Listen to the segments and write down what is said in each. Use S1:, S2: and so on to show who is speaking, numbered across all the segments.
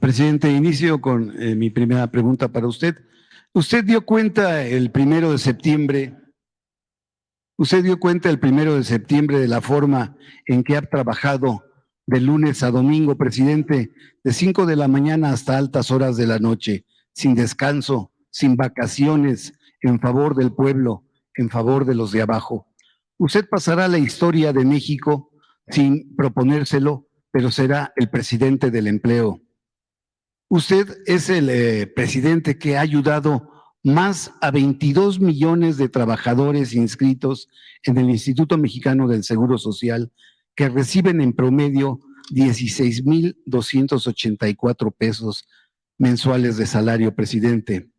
S1: Presidente, inicio con mi primera pregunta para usted. Usted dio cuenta el 1 de septiembre, de la forma en que ha trabajado de lunes a domingo, presidente, de 5 de la mañana hasta altas horas de la noche, sin descanso, sin vacaciones, en favor del pueblo, en favor de los de abajo. Usted pasará a la historia de México sin proponérselo, pero será el presidente del empleo. Usted es el presidente que ha ayudado más a 22 millones de trabajadores inscritos en el Instituto Mexicano del Seguro Social, que reciben en promedio 16,284 pesos mensuales de salario, presidente.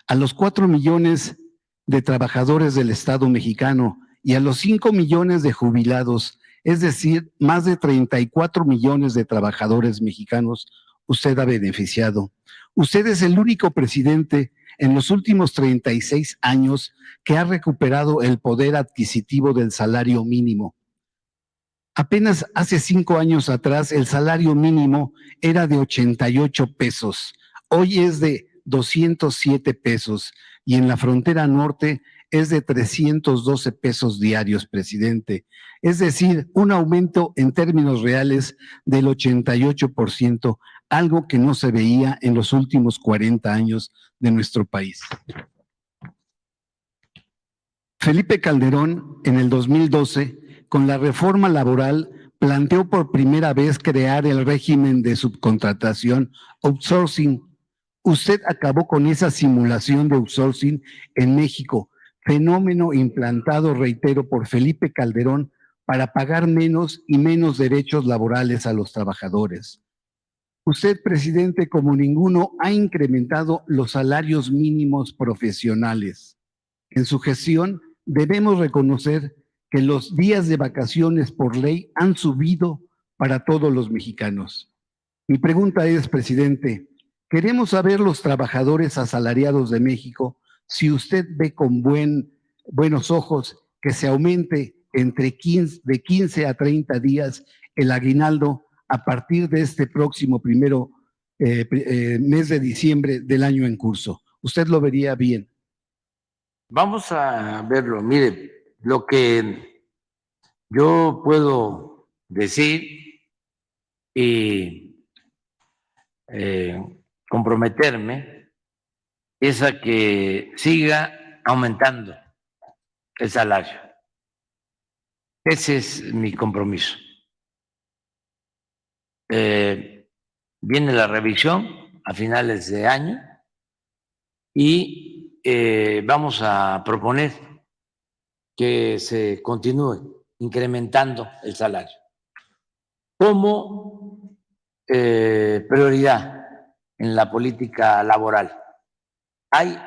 S1: A los 4 millones de trabajadores del Estado mexicano y a los 5 millones de jubilados, es decir, más de 34 millones de trabajadores mexicanos, usted ha beneficiado. Usted es el único presidente en los últimos 36 años que ha recuperado el poder adquisitivo del salario mínimo. Apenas hace 5 años atrás el salario mínimo era de 88 pesos, hoy es de 207 pesos y en la frontera norte es de 312 pesos diarios, presidente. Es decir, un aumento en términos reales del 88%, algo que no se veía en los últimos 40 años de nuestro país. Felipe Calderón, en el 2012, con la reforma laboral, planteó por primera vez crear el régimen de subcontratación outsourcing. Usted acabó con esa simulación de outsourcing en México, fenómeno implantado, reitero, por Felipe Calderón para pagar menos y menos derechos laborales a los trabajadores. Usted, presidente, como ninguno, ha incrementado los salarios mínimos profesionales. En su gestión debemos reconocer que los días de vacaciones por ley han subido para todos los mexicanos. Mi pregunta es, presidente, queremos saber los trabajadores asalariados de México si usted ve con buenos ojos que se aumente de 15 a 30 días el aguinaldo a partir de este próximo mes de diciembre del año en curso. ¿Usted lo vería bien?
S2: Vamos a verlo. Mire, lo que yo puedo decir y comprometerme es a que siga aumentando el salario. Ese es mi compromiso. Viene la revisión a finales de año y vamos a proponer que se continúe incrementando el salario como prioridad en la política laboral. Hay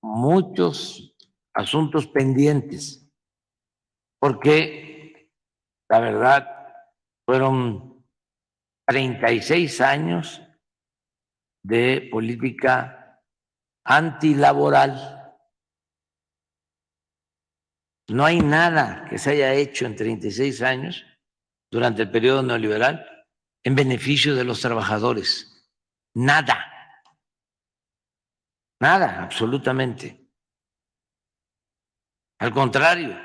S2: muchos asuntos pendientes porque la verdad fueron 36 años de política antilaboral. No hay nada que se haya hecho en 36 años durante el periodo neoliberal en beneficio de los trabajadores. Nada. Nada, absolutamente. Al contrario,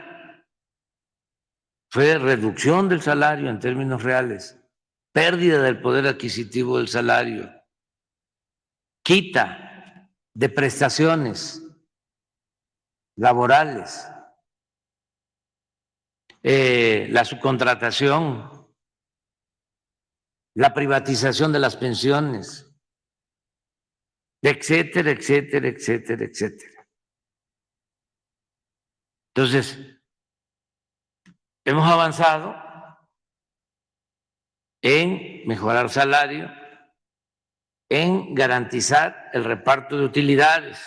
S2: fue reducción del salario en términos reales, pérdida del poder adquisitivo del salario, quita de prestaciones laborales, la subcontratación, la privatización de las pensiones, etcétera, etcétera, etcétera, etcétera. Entonces, hemos avanzado en mejorar salario, en garantizar el reparto de utilidades,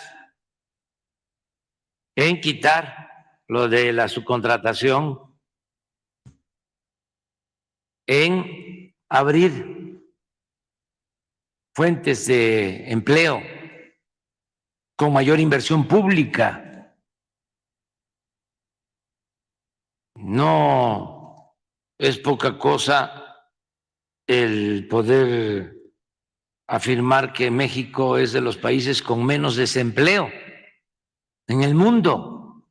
S2: en quitar lo de la subcontratación, en abrir fuentes de empleo con mayor inversión pública. No es poca cosa el poder afirmar que México es de los países con menos desempleo en el mundo.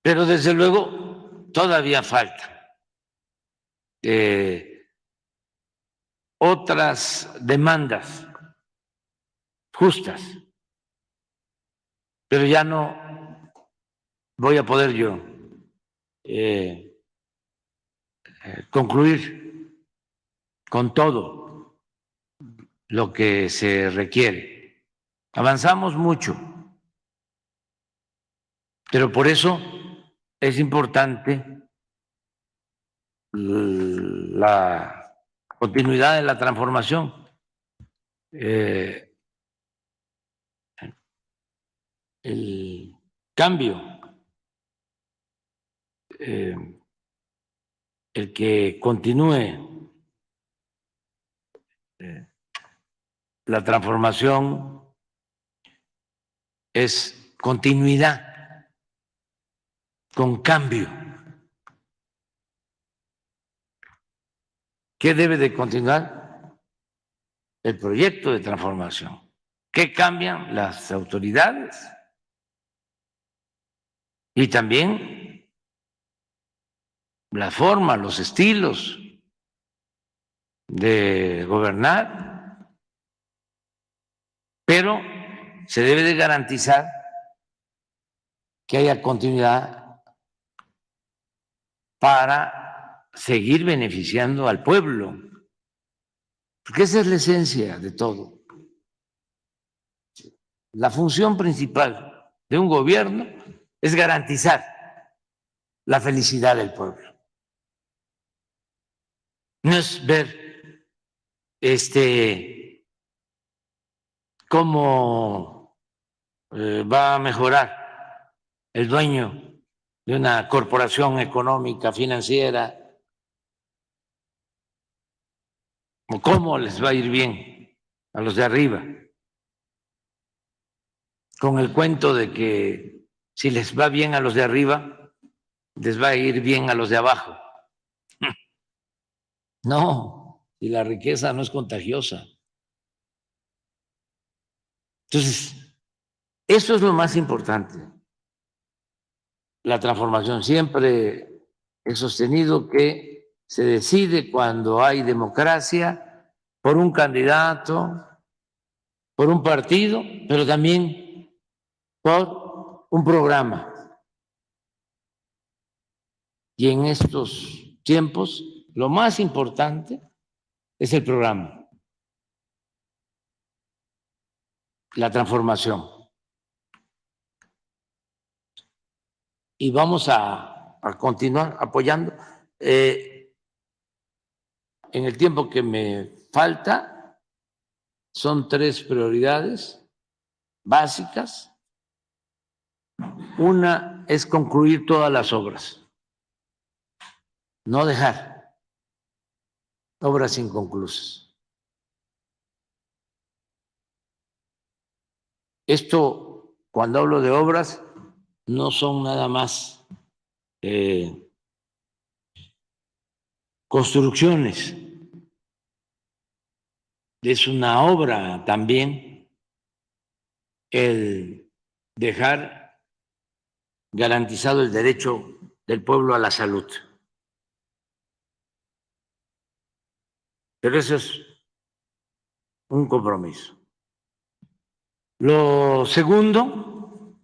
S2: Pero desde luego todavía falta otras demandas justas, pero ya no voy a poder yo concluir con todo lo que se requiere. Avanzamos mucho, pero por eso es importante la continuidad de la transformación. El cambio, el que continúe la transformación es continuidad con cambio. ¿Qué debe de continuar? El proyecto de transformación. ¿Qué cambian las autoridades? Y también la forma, los estilos de gobernar, pero se debe de garantizar que haya continuidad para seguir beneficiando al pueblo, porque esa es la esencia de todo. La función principal de un gobierno es garantizar la felicidad del pueblo. No es ver cómo va a mejorar el dueño de una corporación económica, financiera, o cómo les va a ir bien a los de arriba, con el cuento de que si les va bien a los de arriba, les va a ir bien a los de abajo. No, y la riqueza no es contagiosa. Entonces, eso es lo más importante. La transformación. Siempre he sostenido que se decide cuando hay democracia por un candidato, por un partido, pero también por un programa. Y en estos tiempos, lo más importante es el programa, la transformación. Y vamos a continuar apoyando. En el tiempo que me falta, son 3 prioridades básicas. Una es concluir todas las obras, no dejar obras inconclusas. Esto, cuando hablo de obras, no son nada más construcciones, es una obra también el dejar garantizado el derecho del pueblo a la salud. Pero eso es un compromiso. Lo segundo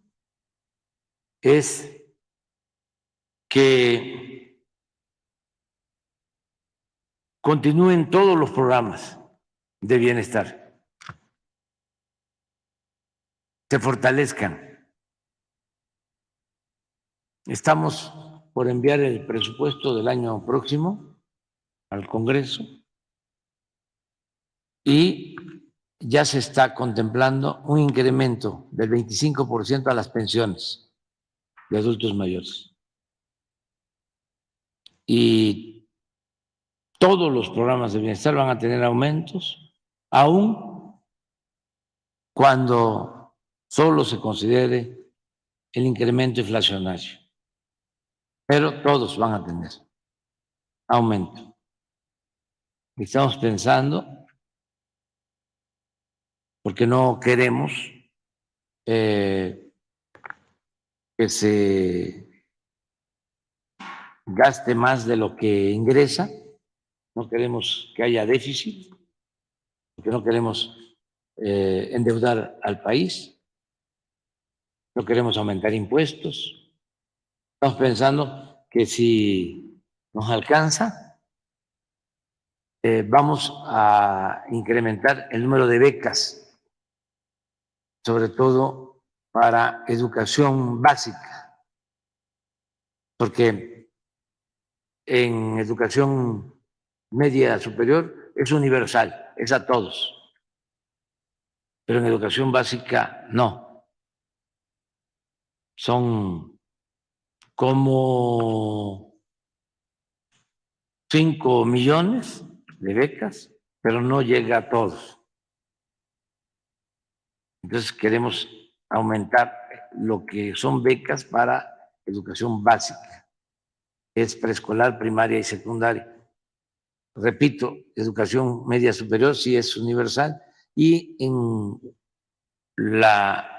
S2: es que continúen todos los programas de bienestar, se fortalezcan. Estamos por enviar el presupuesto del año próximo al Congreso y ya se está contemplando un incremento del 25% a las pensiones de adultos mayores. Y todos los programas de bienestar van a tener aumentos, aun cuando solo se considere el incremento inflacionario. Pero todos van a tener aumento. Estamos pensando, porque no queremos que se gaste más de lo que ingresa, no queremos que haya déficit, porque no queremos endeudar al país, no queremos aumentar impuestos. Estamos pensando que si nos alcanza, vamos a incrementar el número de becas, sobre todo para educación básica, porque en educación media superior es universal, es a todos, pero en educación básica no. Son como 5 millones de becas, pero no llega a todos. Entonces queremos aumentar lo que son becas para educación básica, es preescolar, primaria y secundaria. Repito, educación media superior sí es universal y en la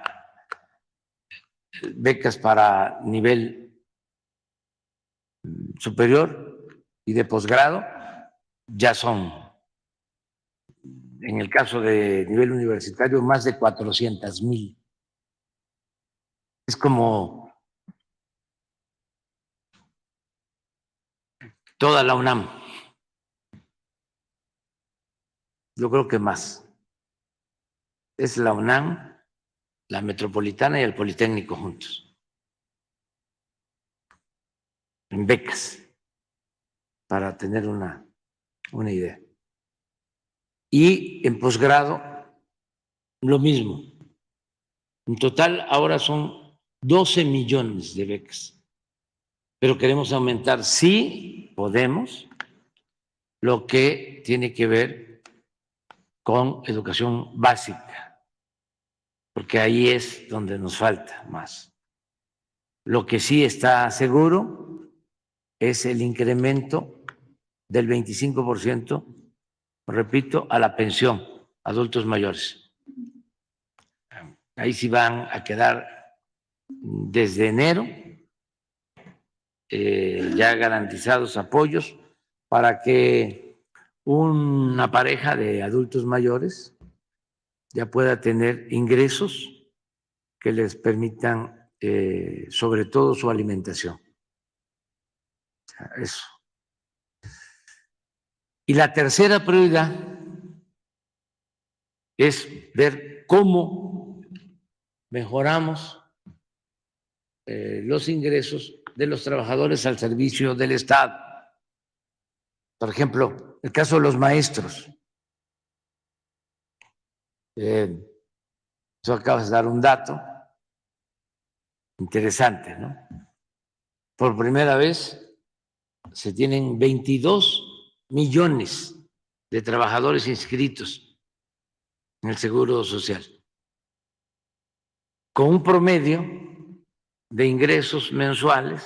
S2: becas para nivel superior y de posgrado ya son, en el caso de nivel universitario, más de 400,000. Es como toda la UNAM. Yo creo que más. Es la UNAM, la Metropolitana y el Politécnico juntos, en becas, para tener una idea. Y en posgrado, lo mismo. En total, ahora son 12 millones de becas, pero queremos aumentar, sí podemos, lo que tiene que ver con educación básica, porque ahí es donde nos falta más. Lo que sí está seguro es el incremento del 25%, repito, a la pensión adultos mayores. Ahí sí van a quedar desde enero ya garantizados apoyos para que una pareja de adultos mayores ya pueda tener ingresos que les permitan sobre todo su alimentación. Eso. Y la tercera prioridad es ver cómo mejoramos los ingresos de los trabajadores al servicio del Estado. Por ejemplo, el caso de los maestros. Tú acabas de dar un dato interesante, ¿no? Por primera vez se tienen 22 millones de trabajadores inscritos en el Seguro Social, con un promedio de ingresos mensuales,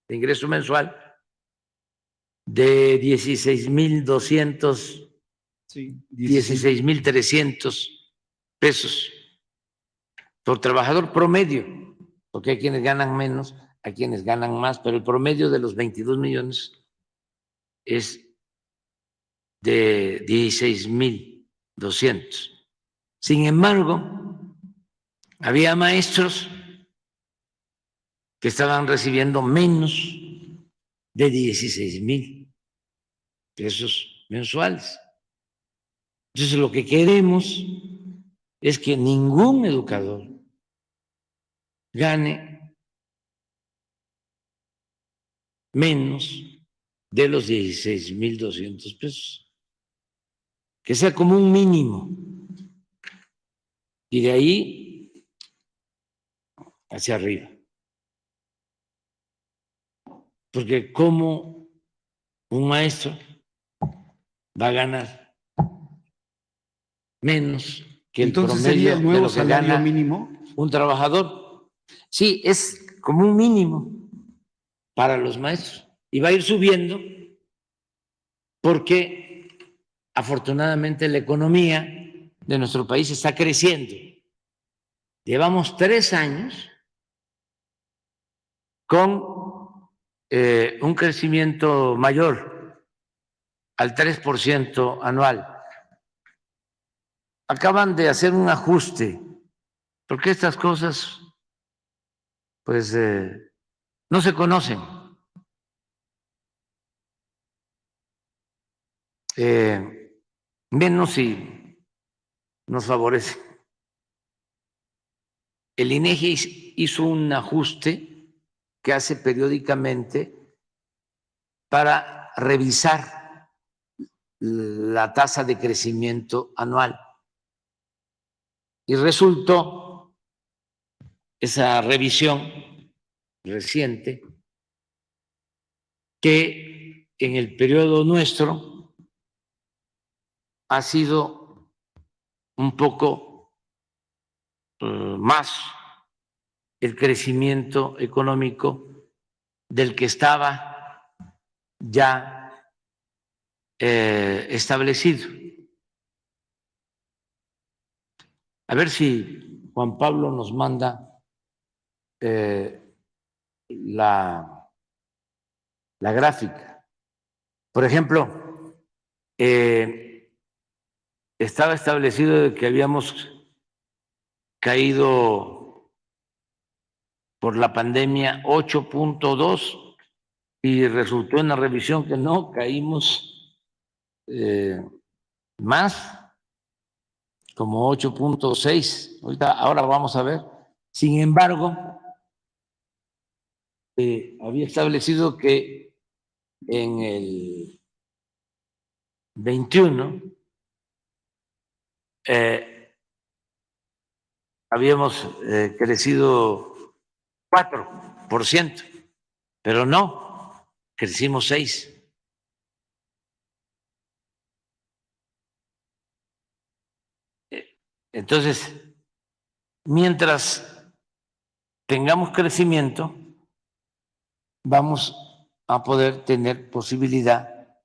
S2: de ingreso mensual de 16,200,
S1: Sí,
S2: 16,300 pesos por trabajador promedio, porque hay quienes ganan menos, hay quienes ganan más, pero el promedio de los 22 millones es de 16,200. Sin embargo, había maestros que estaban recibiendo menos de 16,000 pesos mensuales. Entonces, lo que queremos es que ningún educador gane menos de los 16,200 pesos, que sea como un mínimo, y de ahí hacia arriba. Porque ¿cómo un maestro va a ganar menos que el
S1: Entonces sería
S2: promedio
S1: el
S2: de
S1: nuevo
S2: lo que
S1: salario
S2: gana
S1: mínimo.
S2: un trabajador? Sí, es como un mínimo para los maestros y va a ir subiendo porque afortunadamente la economía de nuestro país está creciendo. Llevamos 3 años con un crecimiento mayor al 3% anual. Acaban de hacer un ajuste, porque estas cosas, pues, no se conocen. Menos si nos favorece. El INEGI hizo un ajuste que hace periódicamente para revisar la tasa de crecimiento anual. Y resultó esa revisión reciente que en el periodo nuestro ha sido un poco más el crecimiento económico del que estaba ya establecido. A ver si Juan Pablo nos manda la gráfica. Por ejemplo, estaba establecido de que habíamos caído por la pandemia 8.2 y resultó en la revisión que no, caímos más, como 8.6. Ahora vamos a ver. Sin embargo, había establecido que en el 21 habíamos crecido 4%, pero no, crecimos 6%. Entonces, mientras tengamos crecimiento, vamos a poder tener posibilidad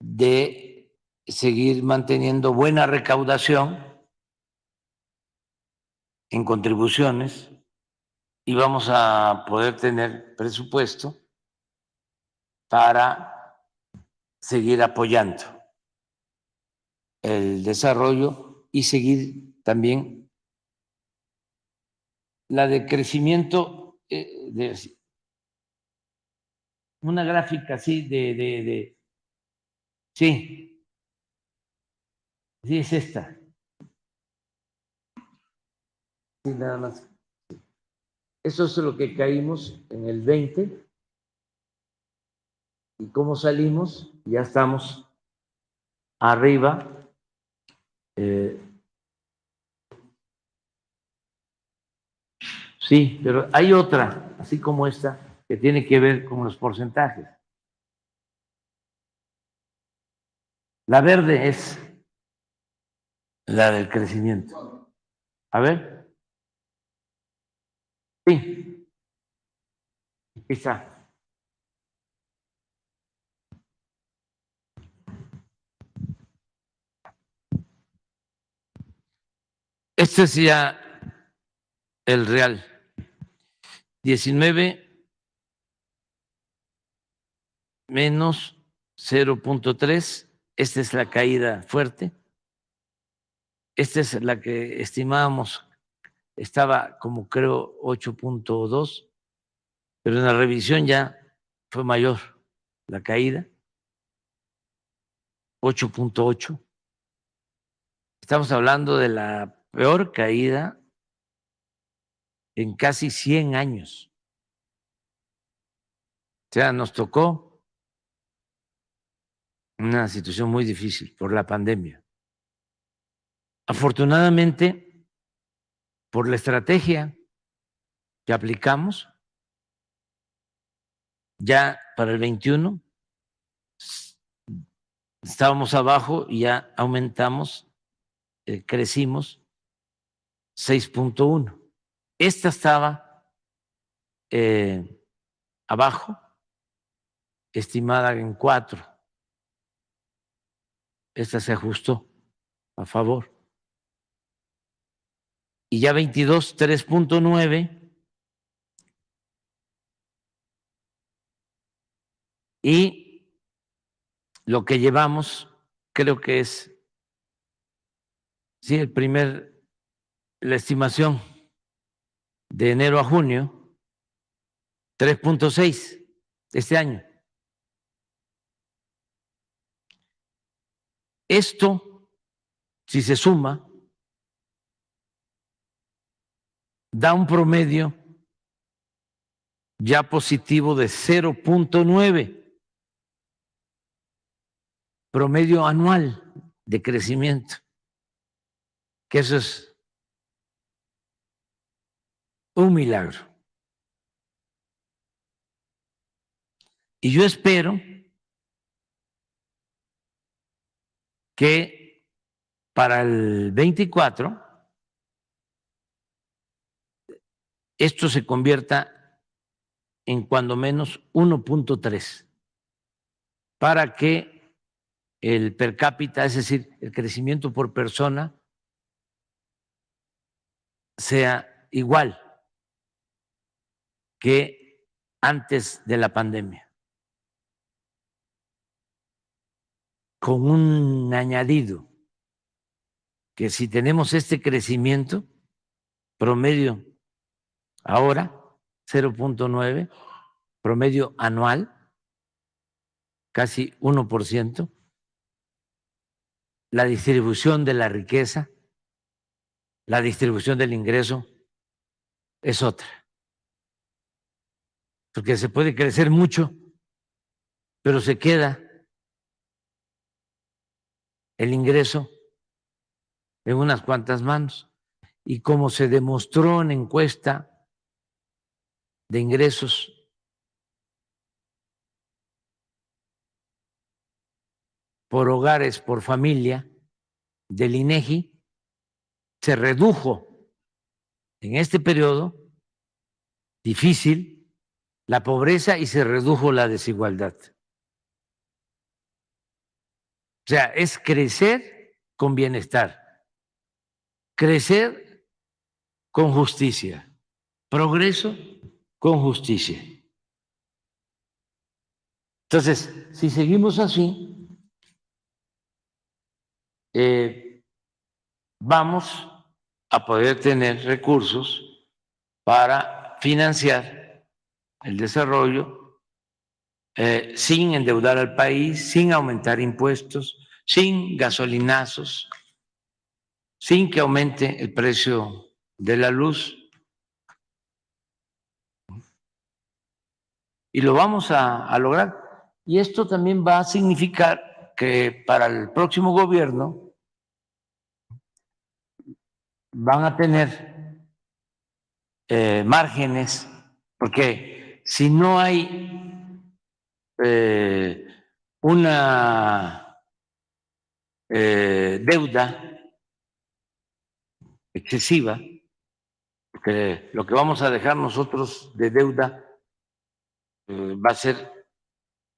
S2: de seguir manteniendo buena recaudación en contribuciones y vamos a poder tener presupuesto para seguir apoyando el desarrollo y seguir también la de crecimiento, una gráfica así sí, sí es esta. Sí, nada más. Eso es lo que caímos en el 20 y cómo salimos, ya estamos arriba. Sí, pero hay otra, así como esta, que tiene que ver con los porcentajes. La verde es la del crecimiento. A ver. Sí, aquí está. Este es ya el real. 19 menos 0.3. Esta es la caída fuerte. Esta es la que estimábamos. Estaba como creo 8.2, pero en la revisión ya fue mayor la caída, 8.8. Estamos hablando de la peor caída en casi 100 años. O sea, nos tocó una situación muy difícil por la pandemia. Afortunadamente, por la estrategia que aplicamos, ya para el 21 estábamos abajo y ya aumentamos, crecimos 6.1. Esta estaba abajo, estimada en 4. esta se ajustó a favor. Y ya 22, 3.9. Y lo que llevamos, creo que es, sí, la estimación de enero a junio, 3.6 este año. Esto, si se suma, da un promedio ya positivo de 0.9, promedio anual de crecimiento, que eso es un milagro. Y yo espero que para el 24 esto se convierta en cuando menos 1.3, para que el per cápita, es decir, el crecimiento por persona, sea igual que antes de la pandemia, con un añadido, que si tenemos este crecimiento promedio ahora, 0.9, promedio anual, casi 1%, la distribución de la riqueza, la distribución del ingreso es otra. Porque se puede crecer mucho, pero se queda el ingreso en unas cuantas manos. Y como se demostró en encuesta de ingresos por hogares, por familia, del INEGI, se redujo en este periodo difícil la pobreza y se redujo la desigualdad. O sea, es crecer con bienestar, crecer con justicia, progreso con justicia. Entonces, si seguimos así, vamos a poder tener recursos para financiar el desarrollo sin endeudar al país, sin aumentar impuestos, sin gasolinazos, sin que aumente el precio de la luz. Y lo vamos a lograr. Y esto también va a significar que para el próximo gobierno van a tener márgenes, porque si no hay una deuda excesiva, porque lo que vamos a dejar nosotros de deuda va a ser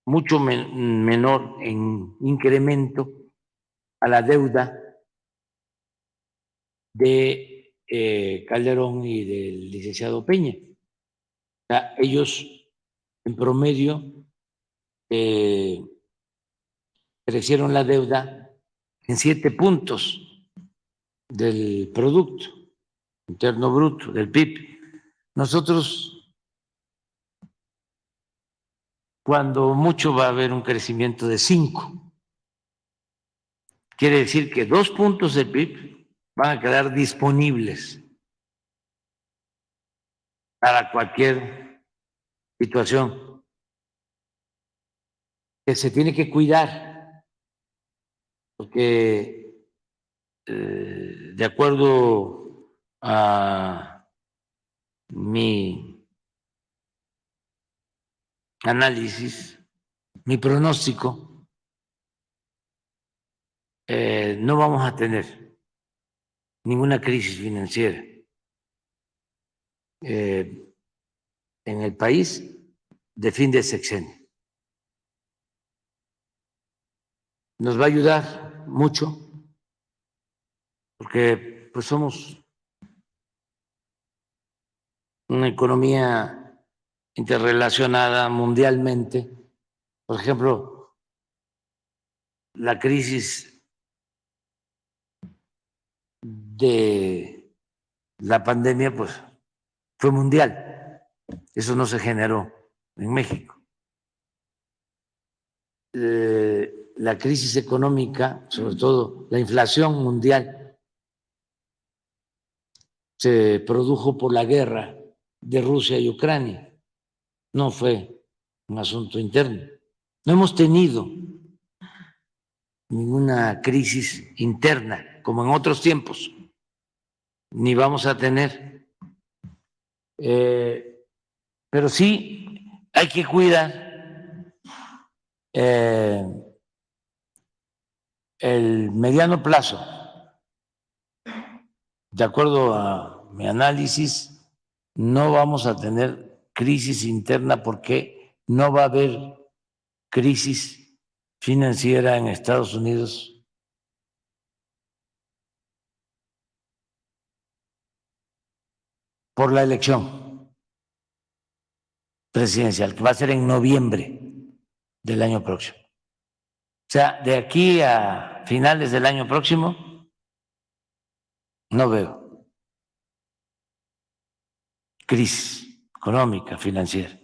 S2: mucho menor en incremento a la deuda de Calderón y del licenciado Peña. O sea, ellos en promedio crecieron la deuda en 7 puntos del Producto Interno Bruto, del PIB. Nosotros, cuando mucho, va a haber un crecimiento de 5. Quiere decir que 2 puntos del PIB van a quedar disponibles para cualquier situación que se tiene que cuidar, porque de acuerdo a mi análisis, mi pronóstico, no vamos a tener ninguna crisis financiera en el país de fin de sexenio. Nos va a ayudar mucho, porque pues somos una economía interrelacionada mundialmente. Por ejemplo, la crisis de la pandemia pues fue mundial. Eso no se generó en México. La crisis económica, sobre todo la inflación mundial, se produjo por la guerra de Rusia y Ucrania. No fue un asunto interno. No hemos tenido ninguna crisis interna como en otros tiempos, ni vamos a tener. Pero sí hay que cuidar el mediano plazo. De acuerdo a mi análisis, no vamos a tener crisis interna porque no va a haber crisis financiera en Estados Unidos por la elección presidencial, que va a ser en noviembre del año próximo. O sea, de aquí a finales del año próximo, no veo crisis económica, financiera.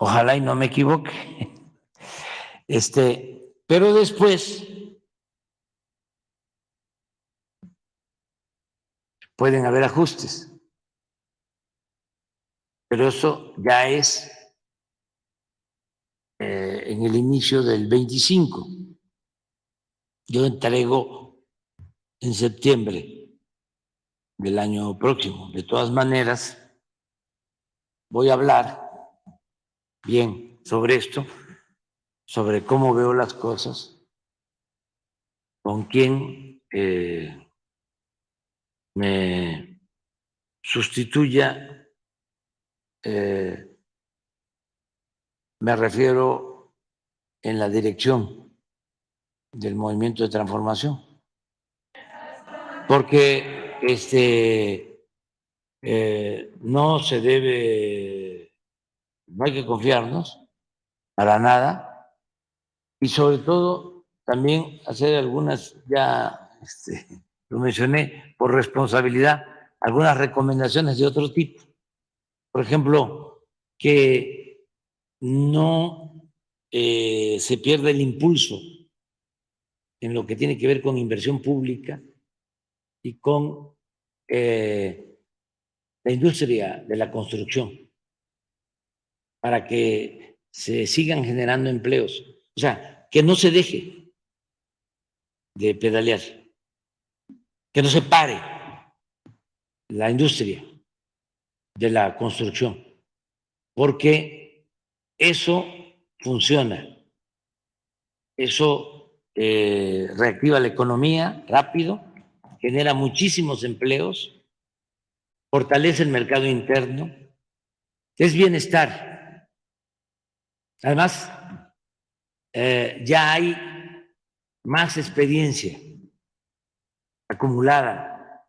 S2: Ojalá y no me equivoque. Pero después pueden haber ajustes. Pero eso ya es en el inicio del 25. Yo entrego en septiembre del año próximo. De todas maneras, voy a hablar bien sobre esto, sobre cómo veo las cosas, con quién me sustituya. Me refiero en la dirección del movimiento de transformación, porque no se debe, no hay que confiarnos para nada, y sobre todo también hacer algunas, ya lo mencioné, por responsabilidad, algunas recomendaciones de otro tipo. Por ejemplo, que no se pierda el impulso en lo que tiene que ver con inversión pública y con la industria de la construcción, para que se sigan generando empleos. O sea, que no se deje de pedalear, que no se pare la industria de la construcción, porque eso funciona, eso reactiva la economía rápido, genera muchísimos empleos, fortalece el mercado interno, es bienestar. Además, ya hay más experiencia acumulada,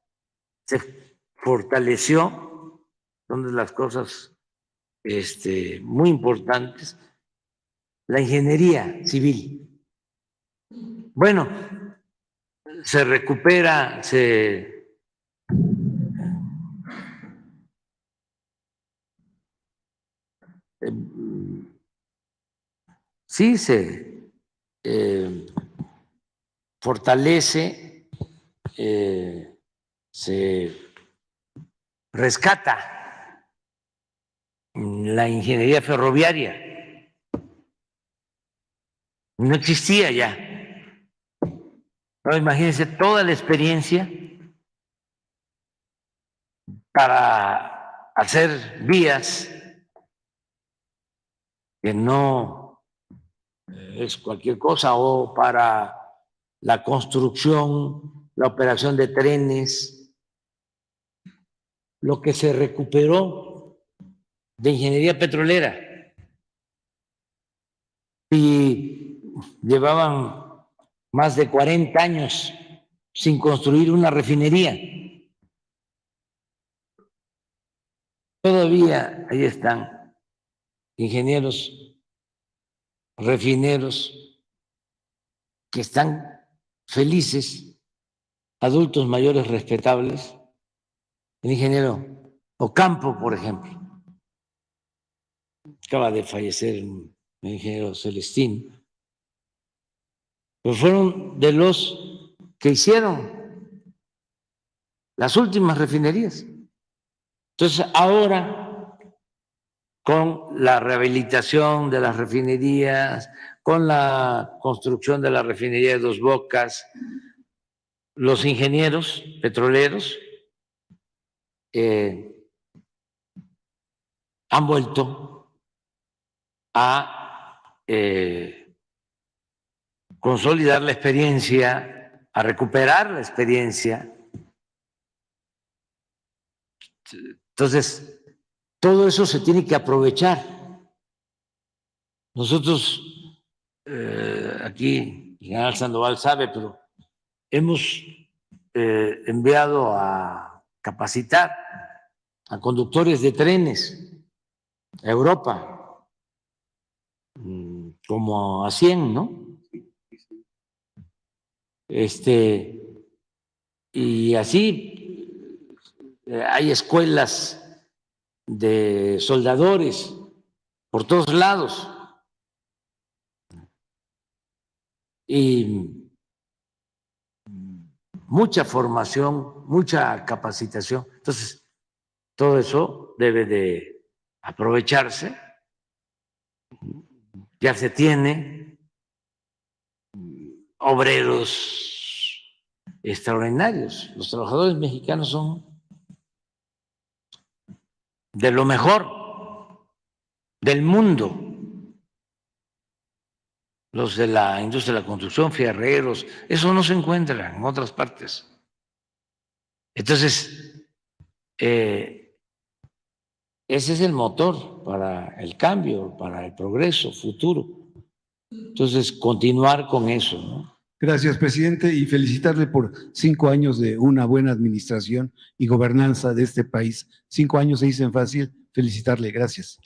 S2: se fortaleció, son de las cosas muy importantes, la ingeniería civil. Bueno, se recupera, sí, se fortalece, se rescata la ingeniería ferroviaria. No existía ya. No, imagínense toda la experiencia para hacer vías, que no es cualquier cosa, o para la construcción, la operación de trenes, lo que se recuperó de ingeniería petrolera. Y llevaban más de 40 años sin construir una refinería. Todavía ahí están ingenieros refineros que están felices, adultos mayores respetables. El ingeniero Ocampo, por ejemplo, acaba de fallecer el ingeniero Celestín, pero fueron de los que hicieron las últimas refinerías. Entonces, ahora, con la rehabilitación de las refinerías, con la construcción de la refinería de Dos Bocas, los ingenieros petroleros han vuelto a consolidar la experiencia, a recuperar la experiencia. Entonces, todo eso se tiene que aprovechar. Nosotros, aquí, el general Sandoval sabe, pero hemos enviado a capacitar a conductores de trenes a Europa, como a 100, ¿no? Y así hay escuelas de soldadores por todos lados. Y mucha formación, mucha capacitación. Entonces, todo eso debe de aprovecharse. Ya se tiene obreros extraordinarios. Los trabajadores mexicanos son de lo mejor del mundo. Los de la industria de la construcción, fierreros, eso no se encuentra en otras partes. Entonces, ese es el motor para el cambio, para el progreso futuro. Entonces, continuar con eso, ¿no?
S1: Gracias, presidente, y felicitarle por 5 años de una buena administración y gobernanza de este país. 5 años se dicen fácil. Felicitarle, gracias.